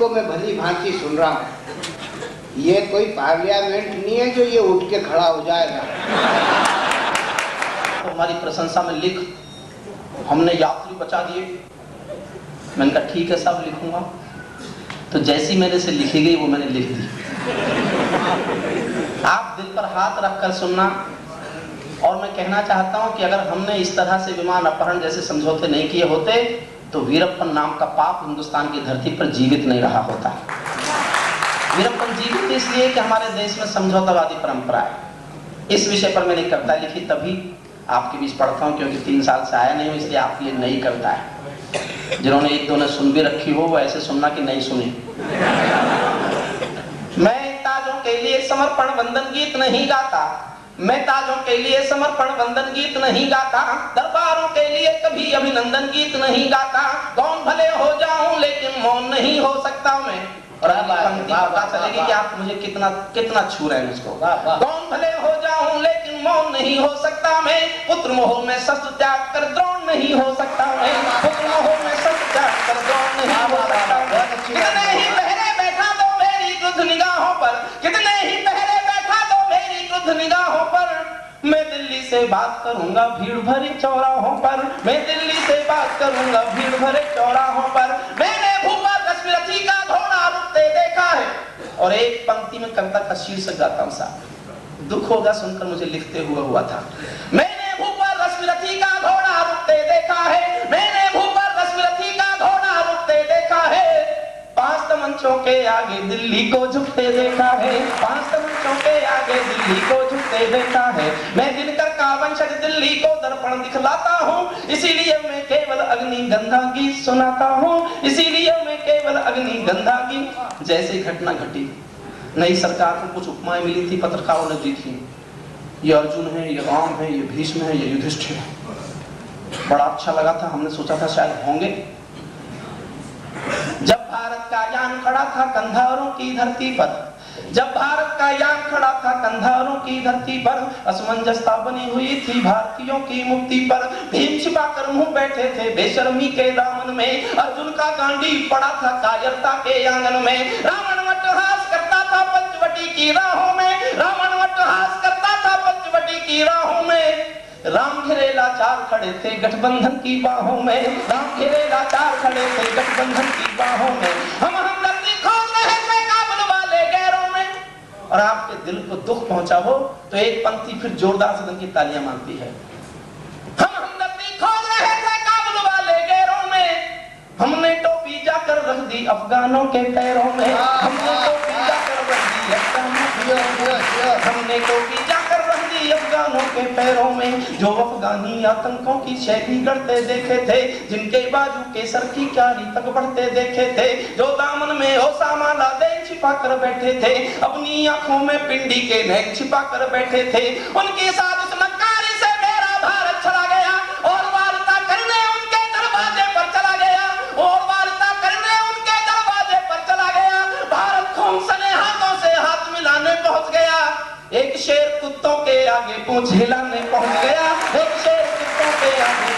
को मैं भली भांति सुन रहा हूँ। ये कोई पार्लियामेंट नहीं है जो ये उठ के खड़ा हो जाएगा। तो हमारी प्रशंसा में लिख, हमने यात्री बचा दिए। मैंने कहा ठीक है साहब लिखूंगा। तो जैसी मेरे से लिखी गई वो मैंने लिख दी। आप दिल पर हाथ रखकर सुनना। और मैं कहना चाहता हूं कि अगर हमने इस तरह से विमान अपहरण जैसे समझौते नहीं किए होते तो वीरप्पन नाम का पाप हिंदुस्तान की धरती पर जीवित नहीं रहा होता। वीरप्पन जीवित इसलिए कि हमारे देश में समझौतावादी परंपरा है। इस विषय पर मैंने कविता लिखी, तभी आपके बीच पढ़ता हूं, क्योंकि 3 साल से आया नहीं हूं, इसलिए आपके लिए नई कविता है। जिन्होंने 1-2 ने सुन भी रखी हो वो ऐसे सुनना कि नहीं सुनी। मैं ताजों के लिए समर्पण वंदन गीत नहीं गाता, मैं ताजों के लिए समर्पण वंदन गीत नहीं गाता, दरबारों के लिए कभी अभिनंदन गीत नहीं गाता। कौन भले हो जाऊं लेकिन मौन नहीं हो सकता मैं। और पता चलेगी कि आप मुझे कितना कितना छू रहे हैं उसको। कौन भले हो जाऊं लेकिन मौन नहीं हो सकता मैं। पुत्र मोह में शस्त्र त्याग कर द्रोण नहीं हो सकता मैं। पुत्र मोह में शस्त्र त्याग कर द्रोण नहीं हो सकता मैं। कितने ही पहरे बैठा दो मेरी क्रुद्ध निगाहों पर, कितने ही पहरे बैठा दो मेरी क्रुद्ध निगाहों पर। मैं दिल्ली से बात करूंगा भीड़ भरी चौराहों पर, मैं दिल्ली से बात करूंगा भीड़ भरे चौराहों पर। मैंने भूपा कश्मीरथी का घोड़ा रुकते देखा है। और एक पंक्ति में कविता का शीर्षक गाता हूं साहब, दुख होगा सुनकर मुझे लिखते हुआ था। मैंने भूपा कश्मीरथी का घोड़ा रुकते देखा है, मैंने भूपा कश्मीरथी का घोड़ा रुकते देखा है। 5 तमंचों के आगे दिल्ली को झुकते देखा है, 5 तमंचों के आगे दिल्ली को झुकते देखा है। मैं दिनकर का वंशज दिल्ली को दर्पण दिखलाता हूँ, इसीलिए मैं केवल अग्निगंधा गीत सुनाता हूँ, इसीलिए मैं केवल अग्निगंधा गीत। जैसे घटना घटी, नई सरकार को कुछ उपमाएं मिली थी, पत्रकारों ने दी थी। ये अर्जुन है, ये राम है, ये भीष्म है, ये युधिष्ठिर है। बड़ा अच्छा लगा था, हमने सोचा था शायद होंगे। जब भारत का यान खड़ा था कंधारों की धरती पर, जब भारत का यान खड़ा था कंधारों की धरती पर, असमंजसता बनी हुई थी भारतीयों की मुक्ति पर। भीम छिपाकर मुंह बैठे थे बेशर्मी के दामन में, अर्जुन का गांडी पड़ा था कायरता के आंगन में। रावण वटहास करता था पंचवटी की राहों में, रावण वटहास करता था पंचवटी की राहों में। राम घिरे लाचार खड़े थे गठबंधन की बाहों में, राम घिरे लाचार खड़े थे गठबंधन की बाहों में। हम हमदर्दी खोज रहे थे काबुल वाले गैरों में। और आपके दिल को दुख पहुंचा हो तो एक पंक्ति फिर जोरदार सदन की तालियां मांगती है। हम हमदर्दी खोज रहे थे काबुल वाले गैरों में, हमने टोपी जाकर रख दी अफगानों के पैरों में, हमने टोपी जाकर रख दी हमने टोपी जाकर रख दी अफगानों के पैरों में। जो अफगानी आतंकों की शैली करते देखे थे, जिनके बाजू केसर की क्यारी तक बढ़ते देखे थे, जो दामन में ओसामा लादेन छिपा कर बैठे थे, अपनी आंखों में पिंडी के नैन छिपा कर बैठे थे, उनके साथ उस नक्कारी से मेरा भारत चला गया और वार्ता करने उनके दरवाजे पर चला गया, और वार्ता करने उनके दरवाजे पर चला गया। भारत खून सने हाथों से हाथ मिलाने पहुंच गया, एक शेर कुत्तों के आगे पूंछ हिलाने पहुंच गया, एक शेर कुत्तों के आगे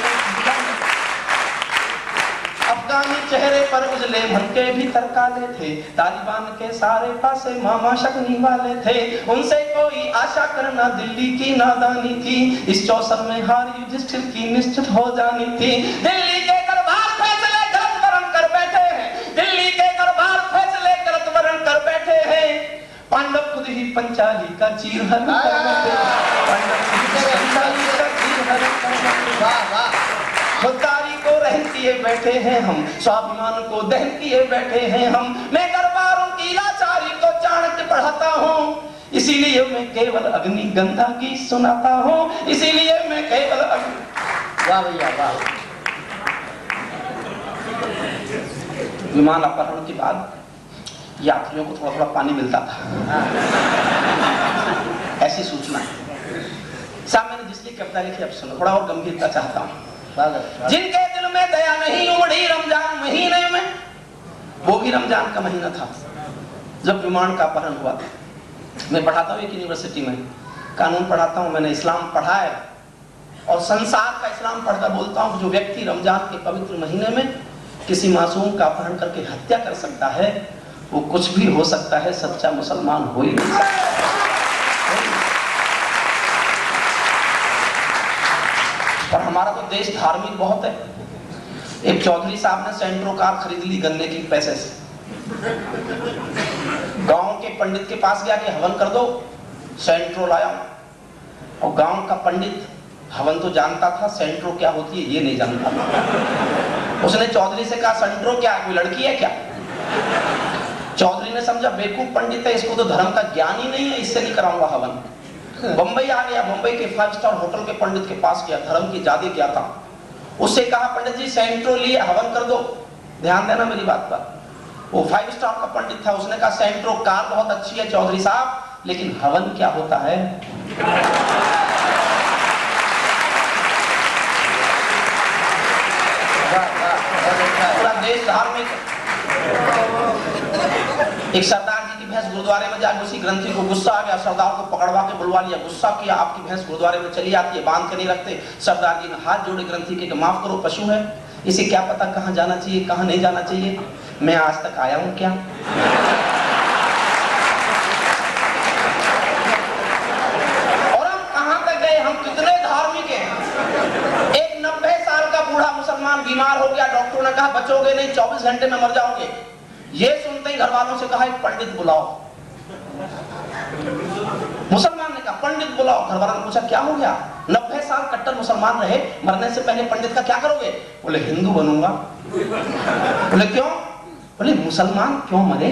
अफगानी चेहरे पर उजले भनके भी तरकाले थे, तालिबान के सारे पासे मामा शकनी वाले थे, उनसे कोई आशा करना दिल्ली की नादानी थी, इस चौसर में हार युधिष्ठिर की निश्चित हो जानी थी। दिल्ली के दरबार फैसले गलत वरण कर बैठे हैं, दिल्ली के दरबार फैसले गलत वरण कर बैठे हैं। पांडव खुद ही पंचाली का चीरहरण कर बैठे, पांडव खुद ही पंचाली का चीरहरण कर बैठे। खुददारी को रहन किए बैठे हैं हम, स्वाभिमान को दहन किए बैठे हैं हम। मैं दरबारों की लाचारी को चाणक्य पढ़ाता हूँ, इसीलिए मैं केवल अग्निगंधा गीत सुनाता हूँ, इसीलिए मैं केवल वाह भैया वाह। विमान अपहरण के बाद यात्रियों को थोड़ा थोड़ा पानी मिलता था, ऐसी सूचना है। साहब मैंने जिसलिए कविता लिखी अब सुनो, थोड़ा और गंभीरता चाहता हूँ। जिनके दिल में दया नहीं उमड़ी रमजान महीने में, वो भी रमजान का महीना था जब विमान का अपहरण हुआ था। मैं पढ़ाता हूँ एक यूनिवर्सिटी में, कानून पढ़ाता हूँ, मैंने इस्लाम पढ़ा है और संसार का इस्लाम पढ़कर बोलता हूँ, जो व्यक्ति रमजान के पवित्र महीने में किसी मासूम का अपहरण करके हत्या कर सकता है वो कुछ भी हो सकता है, सच्चा मुसलमान हो ही नहीं सकता। पर हमारा तो देश धार्मिक बहुत है। एक चौधरी साहब ने सेंट्रो कार खरीद ली गन्ने की पैसे से। गांव के पंडित के पास गया कि हवन कर दो, सेंट्रो लाया। और गांव का पंडित हवन तो जानता था, सेंट्रो क्या होती है ये नहीं जानता था। उसने चौधरी से कहा सेंट्रो क्या है, कोई लड़की है क्या? चौधरी ने समझा बेवकूफ पंडित है, इसको तो धर्म का ज्ञान ही नहीं है, इससे नहीं कराऊंगा हवन। बंबई आ गया, बंबई के 5 स्टार होटल के पंडित के पास गया, धर्म की जादी क्या था। उससे कहा पंडित जी सेंट्रो लिए हवन कर दो। ध्यान देना मेरी बात पर। वो 5 स्टार का पंडित था, उसने कहा सेंट्रो कार बहुत अच्छी है चौधरी साहब, लेकिन हवन क्या होता है? पूरा देश धार्मिक। एक सरदार जी की भैंस गुरुद्वारे में जाकर उसी ग्रंथी को गुस्सा आ गया, सरदार को पकड़वा के बुलवा लिया, गुस्सा किया, आपकी भैंस गुरुद्वारे में चली आती है, बांध के नहीं रखते। सरदार जी ने हाथ जोड़े ग्रंथी के, माफ करो पशु है, इसे क्या पता कहाँ जाना चाहिए कहाँ नहीं जाना चाहिए, मैं आज तक आया हूं क्या? और हम कहां तक गए, हम कितने धार्मिक हैं। एक 90 साल का बूढ़ा मुसलमान बीमार हो गया, डॉक्टरों ने कहा बचोगे नहीं, 24 घंटे में मर जाओगे। ये सुनते ही घर वालों से कहा एक पंडित बुलाओ। मुसलमान ने कहा पंडित बुलाओ। घर वालों ने पूछा क्या हो गया? 90 साल कट्टर मुसलमान रहे, मरने से पहले पंडित का क्या करोगे? बोले हिंदू बनूंगा। बोले क्यों? बोले मुसलमान क्यों मरे?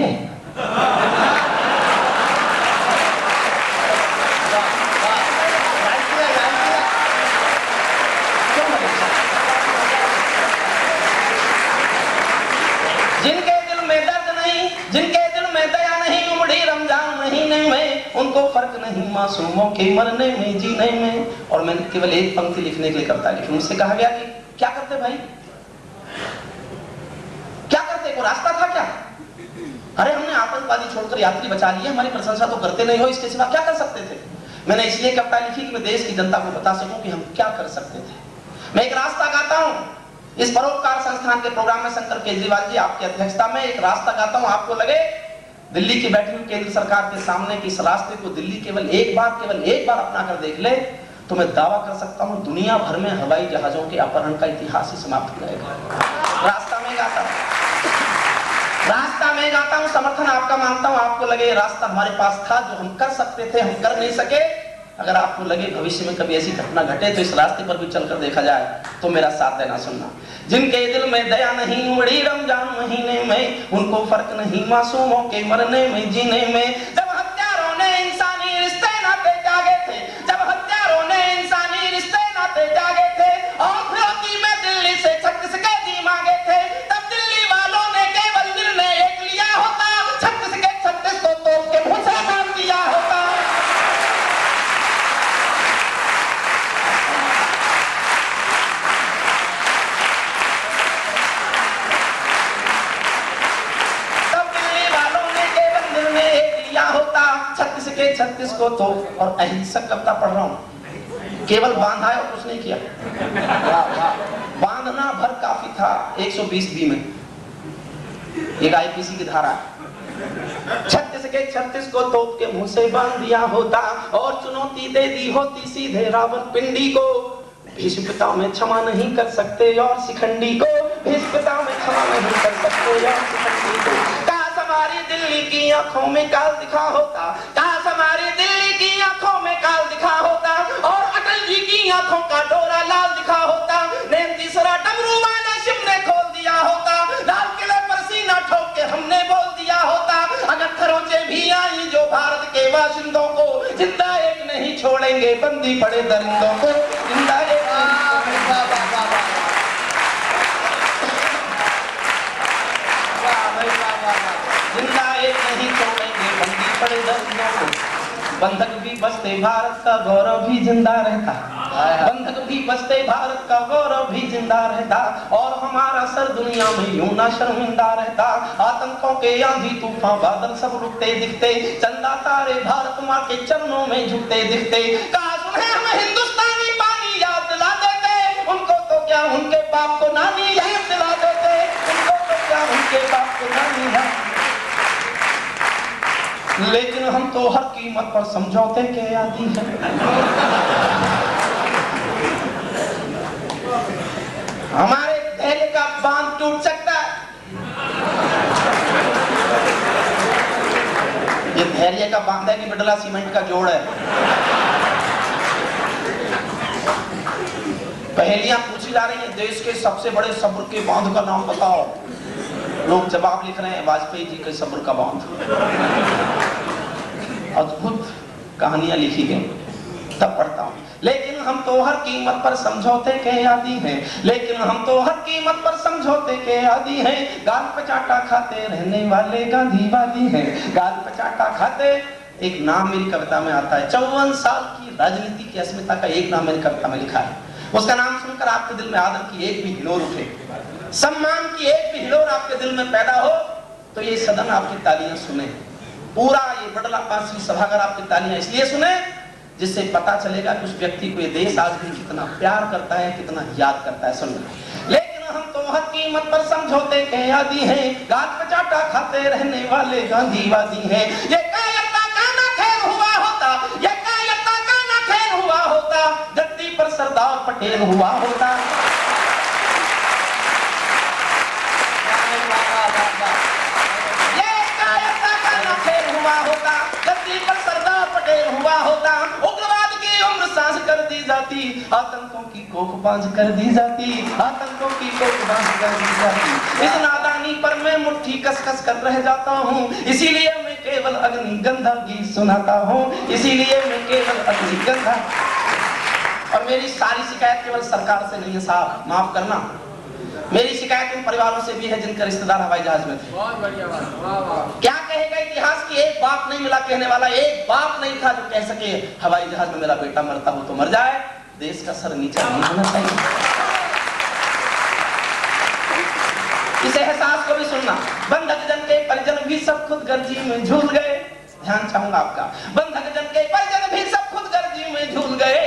जिनके दिल में दर्द नहीं, जिनके दिल में दया नहीं, उमड़ी रमजान महीने में, उनको फर्क नहीं मासूमों के मरने में जीने में। और मैंने केवल एक पंक्ति लिखने के लिए करता लिखी। मुझसे कहा गया कि क्या करते भाई, क्या करते, कोई रास्ता था क्या? अरे हमने आतंकवादी छोड़कर यात्री बचा लिए, हमारी प्रशंसा तो करते नहीं हो, इसके सिवा क्या कर सकते थे? मैंने इसलिए कविता लिखी कि मैं देश की जनता को बता सकूं कि हम क्या कर सकते थे। मैं एक रास्ता गाता हूं इस परोपकार संस्थान के प्रोग्राम में। शंकर केजरीवाल जी आपकी अध्यक्षता में एक रास्ता गाता हूं, आपको लगे दिल्ली की बैठी हुई केंद्र सरकार के सामने कि इस रास्ते को दिल्ली केवल एक बार अपना कर देख ले, तो मैं दावा कर सकता हूं दुनिया भर में हवाई जहाजों के अपहरण का इतिहास ही समाप्त हो जाएगा। रास्ता में गाता हूं, रास्ता में गाता हूं, समर्थन आपका मानता हूं। आपको लगे रास्ता हमारे पास था जो हम कर सकते थे, हम कर नहीं सके। अगर आपको लगे भविष्य में कभी ऐसी घटना घटे तो इस रास्ते पर भी चलकर देखा जाए, तो मेरा साथ देना सुनना। जिनके दिल में दया नहीं, उमड़ी रमजान महीने में, उनको फर्क नहीं मासूमों के मरने में जीने में। जब हत्यारों ने इंसानी रिश्ते नाते जागे थे, जब हत्यारों ने इंसानी रिश्ते नाते जागे थे, और फिरौती में दिल्ली से 36 के जी मांगे थे, तब दिल्ली वालों ने केवल निर्णय एक लिया होता, 36 के 36 को तोड़ के मुंह से मार दिया होता। होता 36 के 36 को तो। और अहिंसक कविता पढ़ रहा हूं, केवल बांधा है और कुछ नहीं किया। बांधना भर काफी था 120 बी में, एक आईपीसी की धारा। 36 के 36 को तोप के मुंह से बांध दिया होता, और चुनौती दे दी होती सीधे रावण पिंडी को। भीष्म पिता में क्षमा नहीं कर सकते और शिखंडी को, भीष्म पिता में क्षमा नहीं कर सकते और शिखंडी को। हमारी दिल्ली की आंखों में काल दिखा होता, काश हमारी दिल्ली की आंखों में काल दिखा होता, और अटल जी की आंखों का डोरा लाल दिखा होता। नेम तीसरा डमरू वाला शिव ने खोल दिया होता, लाल किले पर सीना ठोक के हमने बोल दिया होता। अगर खरोंचे भी आई जो भारत के बाशिंदों को, जिंदा एक नहीं छोड़ेंगे बंदी पड़े दरिंदों को, जिंदा एक जिंदा एक नहीं छोड़ेंगे बंदी पड़े दरिंदों को। बंधक भी बसते भारत का गौरव भी जिंदा रहता, बंधक भी बसते भारत का गौरव भी जिंदा रहता, और हमारा सर दुनिया में यूं ना शर्मिंदा रहता। आतंकों के आंधी तूफान बादल सब रुकते दिखते, चंदा तारे भारत माँ के चरणों में झुकते दिखते। काश उन्हें हम हिंदुस्तानी पानी याद दिला देते, उनको तो क्या उनके बाप को नानी याद दिला देते, उनको तो क्या उनके बाप को नानी याद। तो हर कीमत पर समझौते के आदी हैं। हमारे धैर्य का बांध टूट सकता है। ये धैर्य का बांध है कि बिडला सीमेंट का जोड़ है? पहेलियां पूछी जा रही हैं, देश के सबसे बड़े सब्र के बांध का नाम बताओ। लोग जवाब लिख रहे हैं, वाजपेयी जी के सब्र का बांध। अद्भुत कहानियां लिखी गई, तब पढ़ता हूं। लेकिन हम तो हर कीमत पर समझौते के आदी हैं, लेकिन हम तो हर कीमत पर समझौते के आदी हैं। गाल पे चाटा खाते रहने वाले गांधीवादी हैं, गाल पे चाटा खाते। एक नाम मेरी कविता में आता है, 54 साल की राजनीति की अस्मिता का एक नाम मेरी कविता में लिखा है। उसका नाम सुनकर आपके दिल में आदर की एक भी हिलोर उठे, सम्मान की एक भी हिलोर आपके दिल में पैदा हो, तो ये सदन आपकी तालियां सुने। पूरा ये बडला पांचवी सभागार आपकी तालियां इसलिए सुने जिससे पता चलेगा कि उस व्यक्ति को ये देश आज भी कितना प्यार करता है, कितना याद करता है। सुन, लेकिन हम तो हर कीमत पर समझौते के आदी हैं, गाल पे चाटा खाते रहने वाले गांधीवादी हैं। ये कायरता का ना खेल हुआ होता, ये कायरता का ना खेल हुआ होता, धरती पर सरदार पटेल हुआ होता। ये कायरता का ना खेल हुआ होता, धरती पर सरदार पटेल हुआ होता। उग्रवाद की उम्र सांस कर दी जाती, आतंकों की कोख बांझ कर दी जाती, आतंकों की कोख बांझ कर दी जाती। इस नादानी पर मैं मुट्ठी कस-कस कर रह जाता हूँ, इसीलिए मैं केवल अग्निगंधा गीत सुनाता हूँ, इसीलिए मैं केवल अग्निगंधा। और मेरी सारी शिकायत केवल सरकार से नहीं है साहब, माफ करना, मेरी शिकायत उन परिवारों से भी है जिनके रिश्तेदार हवाई जहाज में थे। बहुत बढ़िया बात, वाह वाह। क्या कहेगा इतिहास की एक बात नहीं मिला कहने वाला, एक बात नहीं था जो कह सके हवाई जहाज में मेरा बेटा मरता हो तो मर जाए, देश का सर नीचा नहीं होना चाहिए। इस एहसास को भी सुनना, बंधक जन के परिजन भी सब खुद गर्जी में झूल गए। ध्यान चाहूंगा आपका, बंधक जन के परिजन भी सब खुद गर्जी में झूल गए।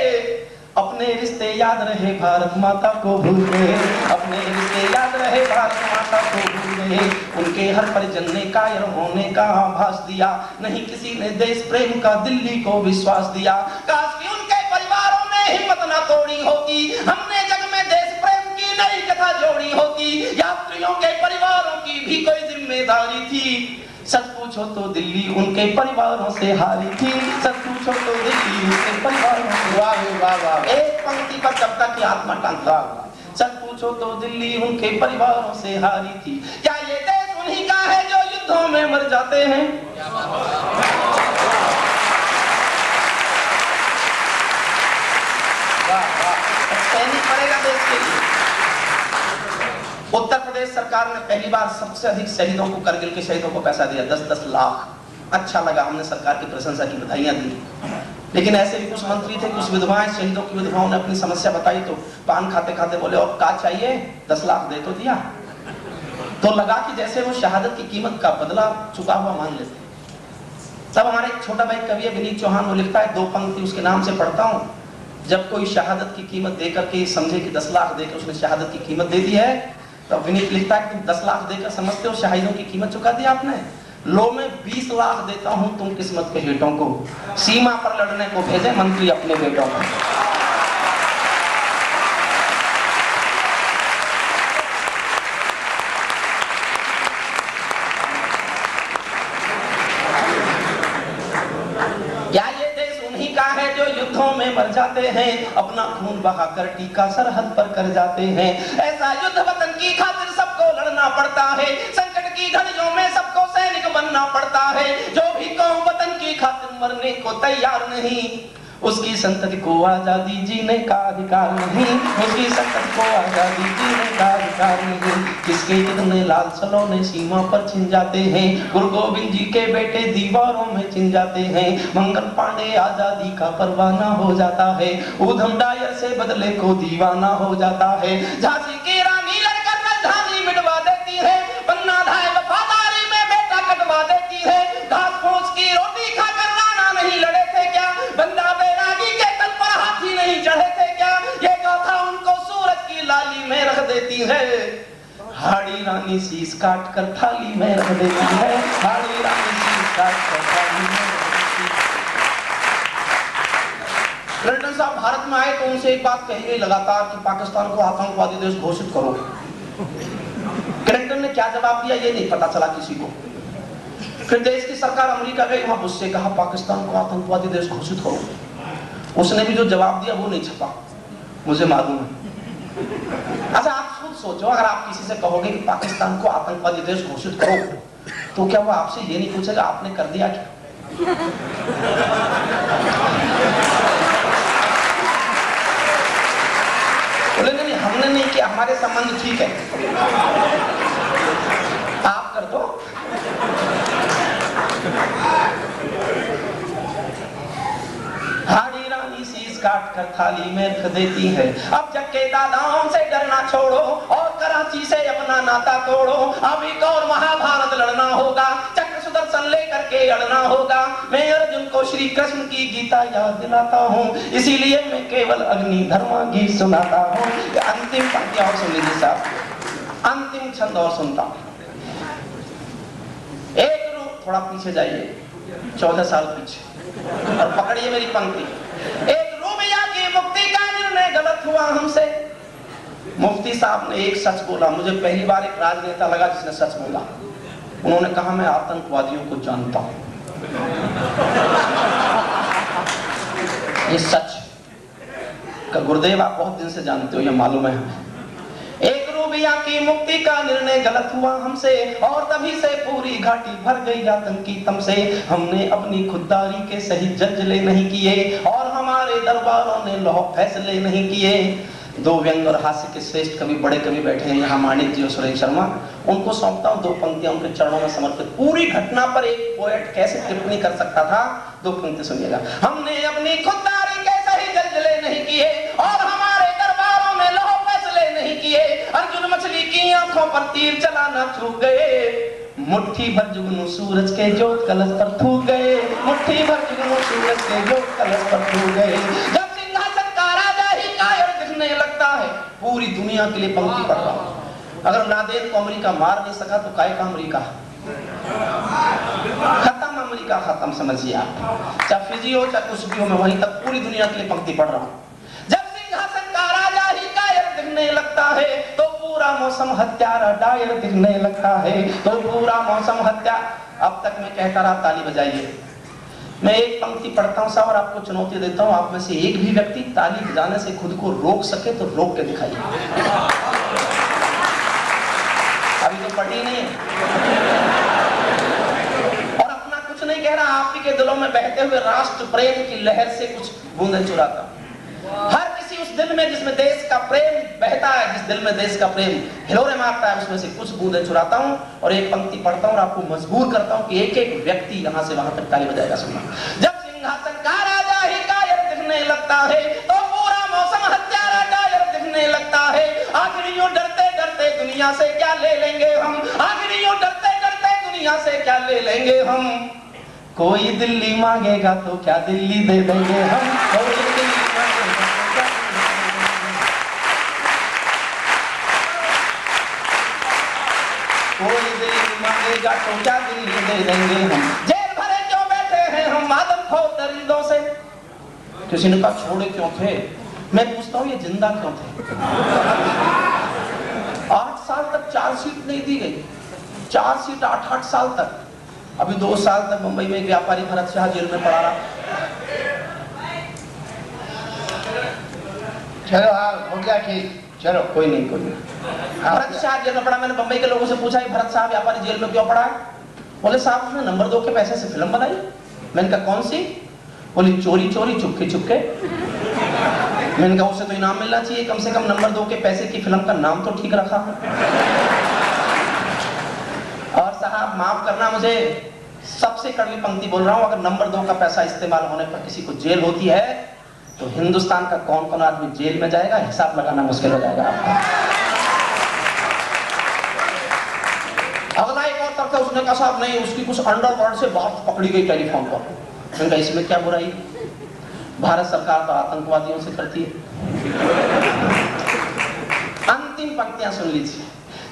अपने रिश्ते याद रहे भारत माता को भूल गए, अपने रिश्ते याद रहे भारत माता को भूल गए। उनके हर परिजन ने कायर होने का आभास दिया, नहीं किसी ने देश प्रेम का दिल्ली को विश्वास दिया। काश कि उनके परिवारों ने हिम्मत न तोड़ी होती, हमने जग में देश प्रेम की नई कथा जोड़ी होती। यात्रियों के परिवारों की भी कोई जिम्मेदारी थी, सच पूछो तो दिल्ली उनके परिवारों से हारी थी, सच पूछो तो दिल्ली उनके परिवारों से। वाह वाह वाह, एक पंक्ति पर कविता की आत्मा टांगता, सच पूछो तो दिल्ली उनके परिवारों से हारी थी। क्या ये देश उन्हीं का है जो युद्धों में मर जाते हैं? वाह वाह, सैनिक मरेगा देश के लिए। उत्तर प्रदेश सरकार ने पहली बार सबसे अधिक शहीदों को, करगिल के शहीदों को पैसा दिया, 10-10 लाख। अच्छा लगा, हमने सरकार की प्रशंसा की, बधाइयां दी। लेकिन ऐसे भी कुछ मंत्री थे, कुछ विधवाएं, शहीदों की विधवाओं ने अपनी समस्या बताई तो पान खाते खाते बोले और क्या चाहिए, 10 लाख दे तो दिया। तो लगा कि जैसे वो शहादत की कीमत का बदला चुका हुआ मान लेते। तब हमारा एक छोटा भाई कवि है विनीत चौहान, वो लिखता है, 2 पंक्ति उसके नाम से पढ़ता हूँ। जब कोई शहादत की कीमत देकर के समझे कि 10 लाख देकर उसने शहादत की कीमत दे दी है, तो विनीत लिखता है कि तुम 10 लाख देकर समझते हो शहीदों की कीमत चुका दी आपने। लो मैं 20 लाख देता हूं तुम किस्मत के हेठों को, सीमा पर लड़ने को भेजे मंत्री अपने बेटों को। क्या ये देश उन्हीं का है जो युद्धों में मर जाते हैं, अपना खून बहाकर टीका सरहद पर कर जाते हैं। ऐसा युद्ध वतन की खातिर सबको लड़ना पड़ता है, संकट की घड़ियों में सबको सैनिक बनना पड़ता है। जो भी कौम वतन की खातिर मरने को तैयार नहीं, उसकी संतति को आजादी जीने का अधिकार नहीं, उसकी संतति को आजादी जीने का अधिकार नहीं। किसके कितने लाल सलोने सीमा पर छिन जाते हैं, गुरु गोविंद जी के बेटे दीवारों में छिन जाते हैं। मंगल पांडे आजादी का परवाना हो जाता है, ऊधम डायर से बदले को दीवाना हो जाता है। झांसी की रानी लड़कर राजधानी मिटवा देती है, पन्ना धाय वफादारी में बेटा कटवा देती है। घास फूस की रोटी खाकर राणा नहीं लड़े थे क्या, बंदा बैरागी के तल पर हाथी नहीं चढ़े थे क्या, ये गाथा उनको सूरज की लाली में रख देती है। हाड़ी रानी शीश काट कर थाली में रख देती है, हाड़ी रानी शीश काट कर थाली में रख देती क्लिंटन साहब भारत में आए तो उनसे एक बात कही गई लगातार कि पाकिस्तान को आतंकवादी देश घोषित करो। क्लिंटन ने क्या जवाब दिया ये नहीं पता चला किसी को। फिर देश की सरकार अमेरिका गई, वहां उससे कहा पाकिस्तान को आतंकवादी देश घोषित करो। उसने भी जो जवाब दिया वो नहीं छपा, मुझे मालूम है। अच्छा आप खुद सोचो, अगर आप किसी से कहोगे कि पाकिस्तान को आतंकवादी देश घोषित करो, तो क्या वो आपसे ये नहीं पूछेगा आपने कर दिया क्या? बोले नहीं हमने नहीं किया, हमारे संबंध ठीक है, आप कर दो। हाड़ी रानी शीश काट कर थाली में रख देती है। अब जग के दादाओं से डरना छोड़ो और कराची से अपना नाता तोड़ो। अब एक और महाभारत लड़ना होगा, चक्र सुदर्शन लेकर के अड़ना होगा। मैं अर्जुन को श्री कृष्ण की गीता याद दिलाता हूँ, इसीलिए मैं केवल अग्नि धर्म गीत सुनाता हूँ। अंतिम पंक्ति और सुन लीजिए साहब, अंतिम छंद और सुनता हूँ। एक रूप, थोड़ा पीछे जाइए 14 साल पीछे और पकड़िए मेरी पंक्ति। एक रूबिया की मुक्ति का निर्णय गलत हुआ हमसे। मुफ्ती साहब ने एक सच बोला, मुझे पहली बार एक राजनेता लगा जिसने सच बोला। उन्होंने कहा मैं आतंकवादियों को जानता हूं। ये सच का गुरुदेव आप बहुत दिन से जानते हो, ये मालूम है हमें। एक रूबिया की मुक्ति का निर्णय गलत हुआ हमसे और तभी से पूरी घाटी भर गई आतंकी तम से। हमने अपनी खुददारी के सही जजले नहीं किए और हमारे दरबारों ने लौह फैसले नहीं किए। दो व्यंग और हास्य के श्रेष्ठ कवि, बड़े कवि बैठे हैं यहाँ, माणिक जी और सुरेश शर्मा। उनको सौंपता हूँ 2 पंक्तियां उनके चरणों में समर्पित। पूरी घटना पर एक पोएट कैसे टिप्पणी कर सकता था, 2 पंक्ति सुनिएगा। हमने अपनी खुददारी के सही जजले नहीं किए और हमारे दरबारों ने लौह फैसले नहीं किए। अर्जुन मछली की आंखों पर तीर चलाना चूक गए। मुट्ठी भर जुगनू सूरज के जोत कलश पर थूक गए। मुट्ठी भर जुगनू सूरज के जोत कलश पर थूक गए। जब सिंहासन का राजा ही कायर दिखने लगता है। पूरी दुनिया के लिए पंक्ति पढ़ रहा हूं। अगर नादेर को अमेरिका मार नहीं सका तो काय का अमेरिका खत्म, अमेरिका खत्म, समझिए आप। चाहे फिजी हो चाहे कुछ भी हो, मैं वहीं तक पूरी दुनिया के लिए पंक्ति पढ़ रहा हूं। जब सिंहासन का राजा ही कायर दिखने लगता है तो पूरा मौसम हत्यारा डायर दिखने लगता है, तो पूरा मौसम हत्या। अब तक मैं कहता रहा, ताली बजाइए। मैं एक पंक्ति पढ़ता हूं साहब और आपको चुनौती देता हूं, आप में से एक भी व्यक्ति ताली बजाने से खुद को रोक सके तो रोक के दिखाइए। अभी तो पढ़ी नहीं है और अपना कुछ नहीं कह रहा, आप ही के दिलों में बहते हुए राष्ट्र प्रेम की लहर से कुछ बूंदें चुराता हूं। हर किसी उस दिल में जिसमें देश का प्रेम बहता है, जिस दिल में देश का प्रेम हिलोरे मारता है, उसमें से कुछ बूंदें चुराता हूं और एक पंक्ति पढ़ता हूं और आपको मजबूर करता हूं कि एक एक व्यक्ति यहां से वहां तक ताली बजाएगा। सुनना, जब सिंहासन का राजा ही कायर दिखने लगता है तो पूरा मौसम हत्यारा डायर दिखने लगता है। आखिर यूं डरते डरते दुनिया से क्या ले लेंगे हम, आखिर यूं डरते डरते दुनिया से क्या ले लेंगे हम। कोई दिल्ली मांगेगा तो क्या दिल्ली दे देंगे हम, कोई दिल्ली मांगेगा तो क्या दिल्ली दे देंगे हम। जेल भरे क्यों बैठे हैं हम आदमखोर दरिंदों से। किसी ने कहा छोड़े क्यों थे, मैं पूछता हूँ ये जिंदा क्यों थे। 8 साल तक चार्जशीट नहीं दी गई, चार्जशीट 8 साल तक। अभी 2 साल तक मुंबई में एक व्यापारी भरत शाह जेल में पड़ा रहा। चलो हाँ हो गया ठीक, चलो कोई नहीं कोई नहीं। भरत शाह जेल में पड़ा। मैंने बंबई के लोगों से पूछा भरत शाह व्यापारी जेल में क्यों पड़ा है। बोले साहब उसने नंबर 2 के पैसे से फिल्म बनाई। मैंने कहा कौन सी। बोली चोरी चोरी चुपके चुपके। मैंने कहा उसे तो इनाम मिलना चाहिए, कम से कम नंबर 2 के पैसे की फिल्म का नाम तो ठीक रखा। और साहब माफ करना, मुझे सबसे कड़वी पंक्ति बोल रहा हूं, अगर नंबर 2 का पैसा इस्तेमाल होने पर किसी को जेल होती है तो हिंदुस्तान का कौन कौन आदमी जेल में जाएगा, हिसाब लगाना मुश्किल हो जाएगा आपका। अगला एक और तर्क है, उसने कहा साहब नहीं उसकी कुछ अंडरवर्ल्ड से बात पकड़ी गई टेलीफोन पर। मैंने कहा इसमें क्या बुराई, भारत सरकार तो आतंकवादियों से करती है। अंतिम पंक्तियां सुन लीजिए।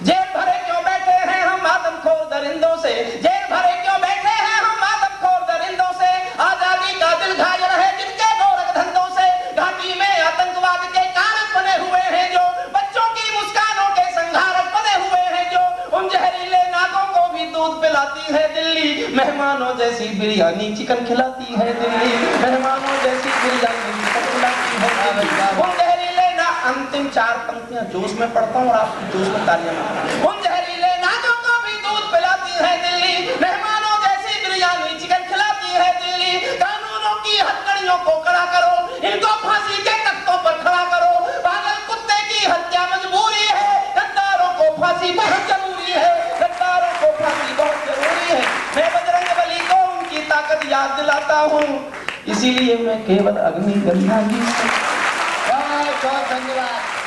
जेल भरे क्यों बैठे हैं हम आदमखोर दरिंदों से, जेल भरे क्यों बैठे हैं हम आदमखोर दरिंदों से। आजादी का दिल घायल है जिनके गोरख धंधों से। पिलाती है दिल्ली, मेहमानों जैसी बिरयानी चिकन खिलाती है दिल्ली, मेहमानों जैसी बिरयानी चिकन खिलाती है दिल्ली। उन जहरीले ना, अंतिम 4 पंक्तियां जोश में पढ़ता हूँ और आप जोश में तालियां मारते। उन जहरीले नाचों को भी दूध पिलाती है दिल्ली, मेहमानों जैसी बिरयानी चिकन खिलाती है दिल्ली। कानूनों की हथकड़ियों को कड़ा करो, इनको फांसी के तख्तों पर खड़ा करो। पागल कुत्ते की हत्या मजबूरी है, गद्दारों को फांसी बहुत जरूरी है, गद्दारों को फांसी बहुत जरूरी है। मैं बजरंगबली को उनकी ताकत याद दिलाता हूँ, इसीलिए मैं केवल अग्नि गंगा जी से। बहुत बहुत धन्यवाद।